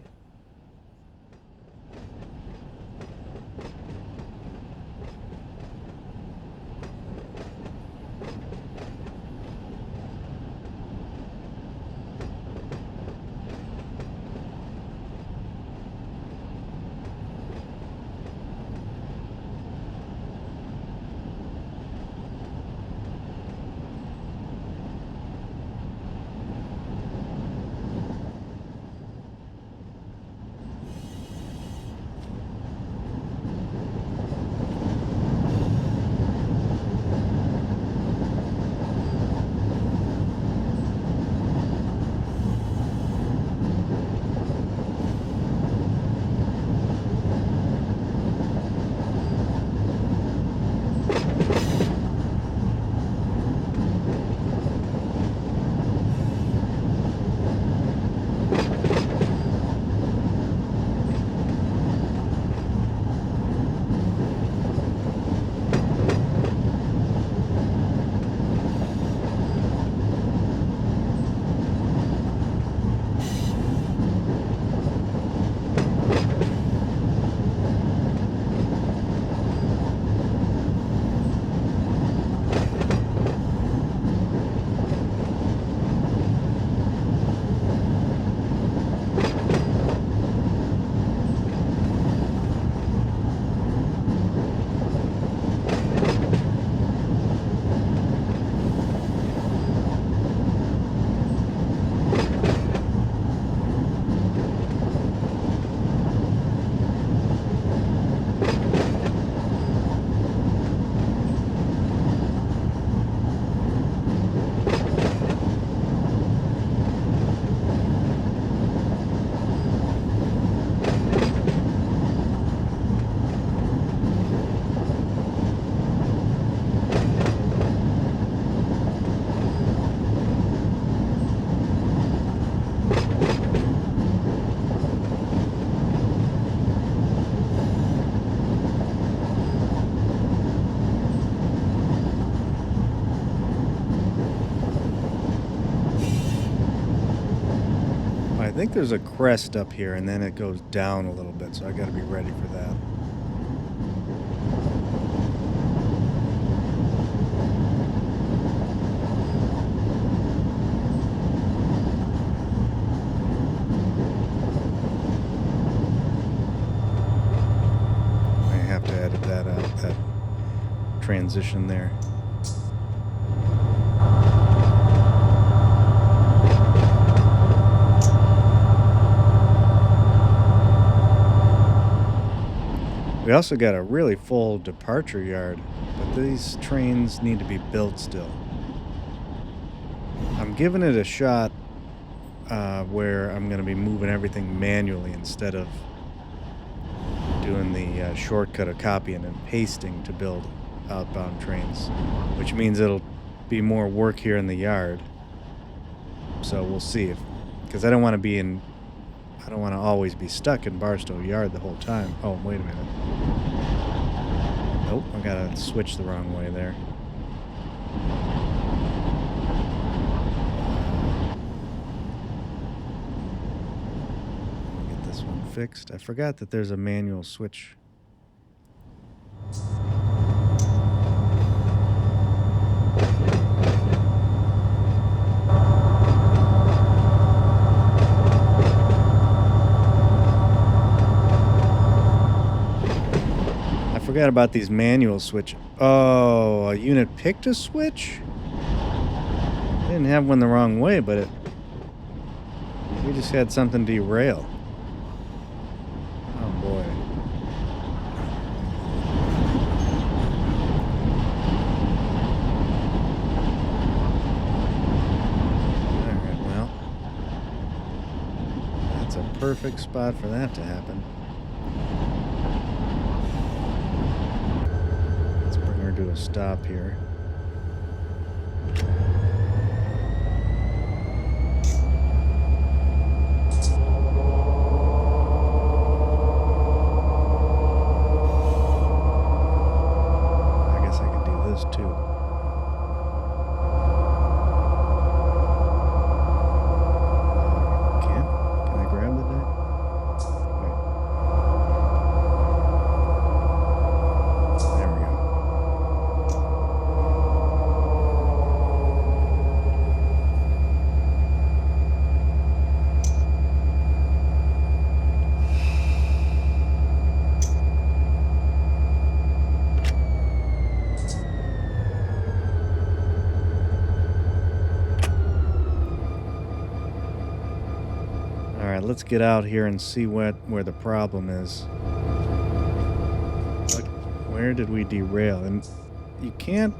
I think there's a crest up here, and then it goes down a little bit, so I gotta be ready for that. I have to edit that out, that transition there. We also got a really full departure yard, but these trains need to be built still. I'm giving it a shot where I'm going to be moving everything manually instead of doing the shortcut of copying and pasting to build outbound trains, which means it'll be more work here in the yard. So we'll see if, because I don't want to always be stuck in Barstow Yard the whole time. Oh, wait a minute. Nope, I gotta switch the wrong way there. Get this one fixed. I forgot that there's a manual switch. Forgot about these manual switch. Oh, a unit picked a switch? I didn't have one the wrong way, but we just had something derail. Oh boy. Alright, well. That's a perfect spot for that to happen. Let's bring her to a stop here. Too. Can I grab the knife? Wait. There we go. All right, let's get out here and see where the problem is. Where did we derail? And you can't...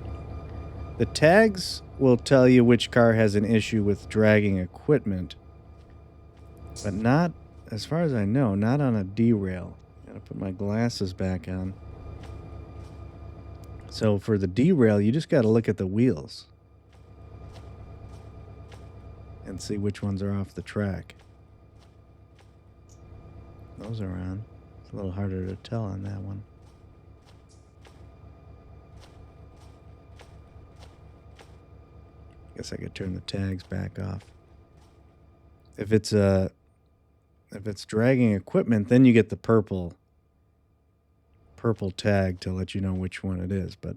The tags will tell you which car has an issue with dragging equipment, but not, as far as I know, not on a derail. Gotta put my glasses back on. So for the derail, you just gotta look at the wheels and see which ones are off the track. Those are on. It's a little harder to tell on that one. Guess I could turn the tags back off. If it's dragging equipment, then you get the purple tag to let you know which one it is, but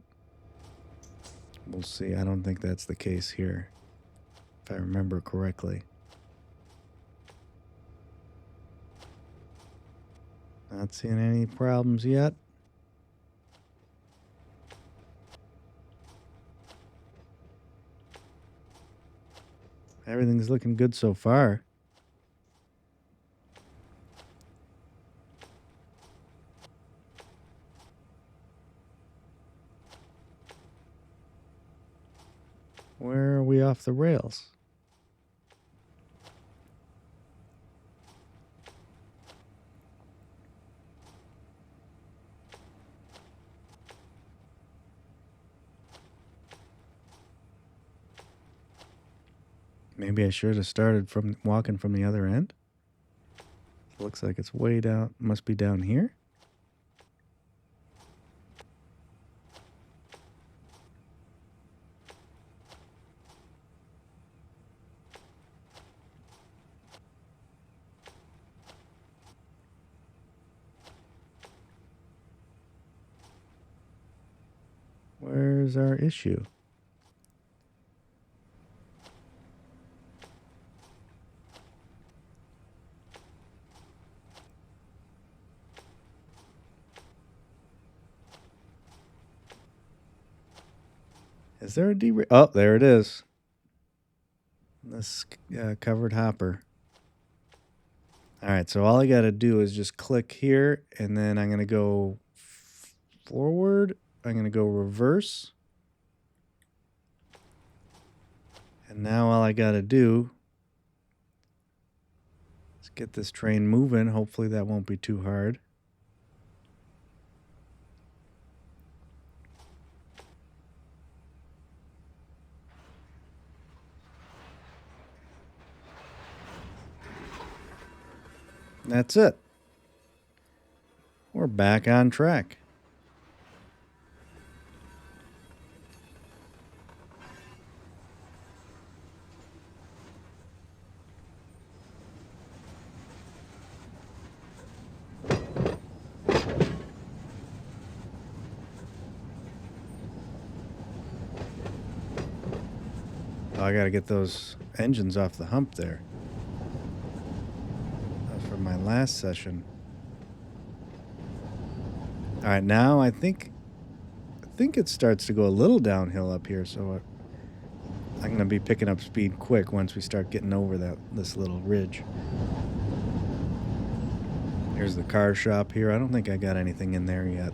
we'll see. I don't think that's the case here, if I remember correctly. Not seeing any problems yet. Everything's looking good so far. Where are we off the rails? Maybe I should have started from walking from the other end. Looks like it's way down. Must be down here. Where's our issue? Is there a derail? Oh, there it is. This covered hopper. All right, so all I got to do is just click here, and then I'm going to go forward. I'm going to go reverse. And now all I got to do is get this train moving. Hopefully that won't be too hard. That's it. We're back on track. Oh, I gotta get those engines off the hump there. From my last session. All right, now I think it starts to go a little downhill up here, so I'm gonna be picking up speed quick once we start getting over this little ridge. Here's the car shop here. I don't think I got anything in there yet.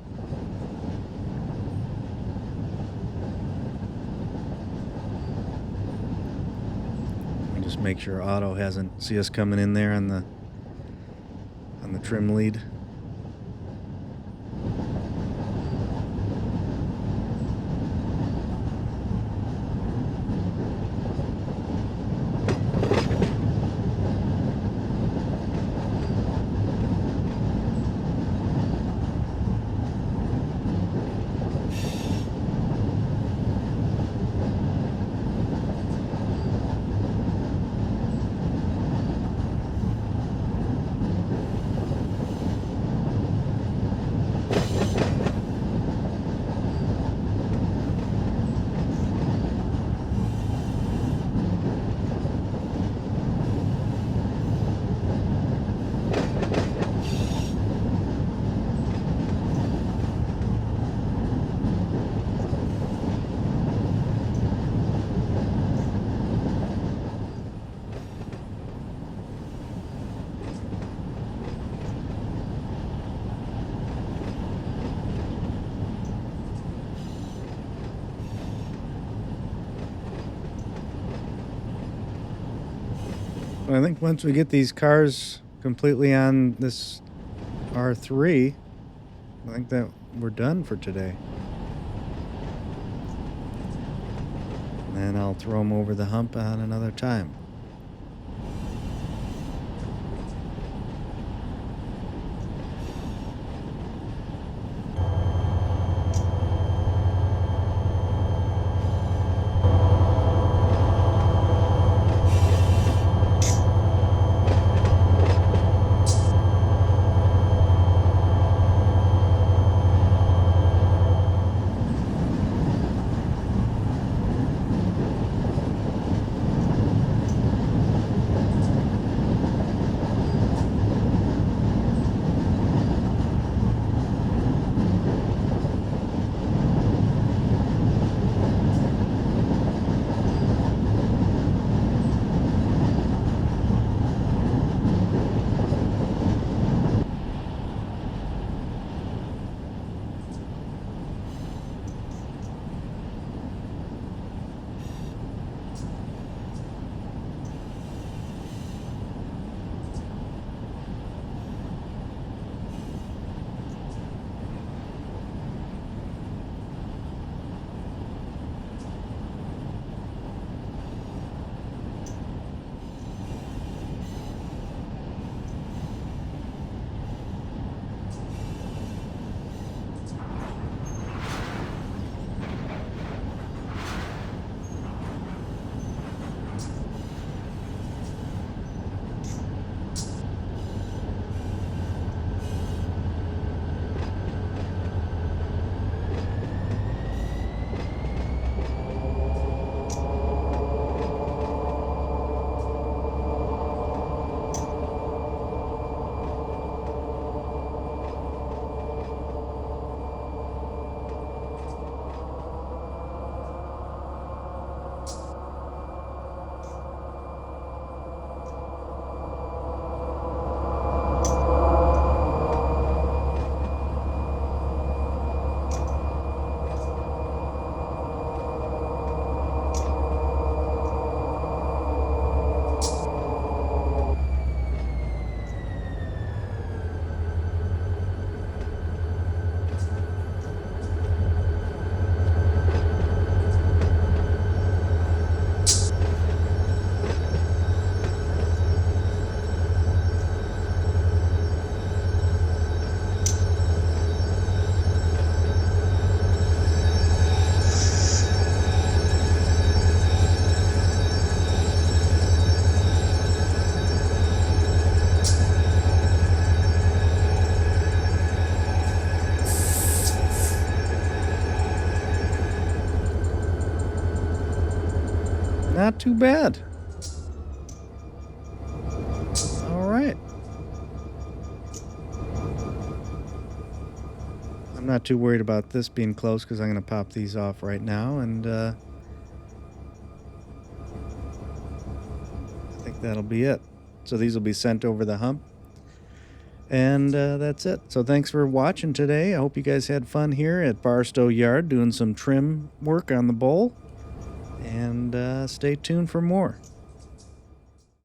Let me just make sure Otto hasn't see us coming in there on the trim lead. I think once we get these cars completely on this R3, I think that we're done for today. And then I'll throw them over the hump on another time. Not too bad. All right. I'm not too worried about this being close because I'm going to pop these off right now and that'll be it. So these will be sent over the hump. And that's it. So thanks for watching today. I hope you guys had fun here at Barstow Yard doing some trim work on the bowl. And stay tuned for more.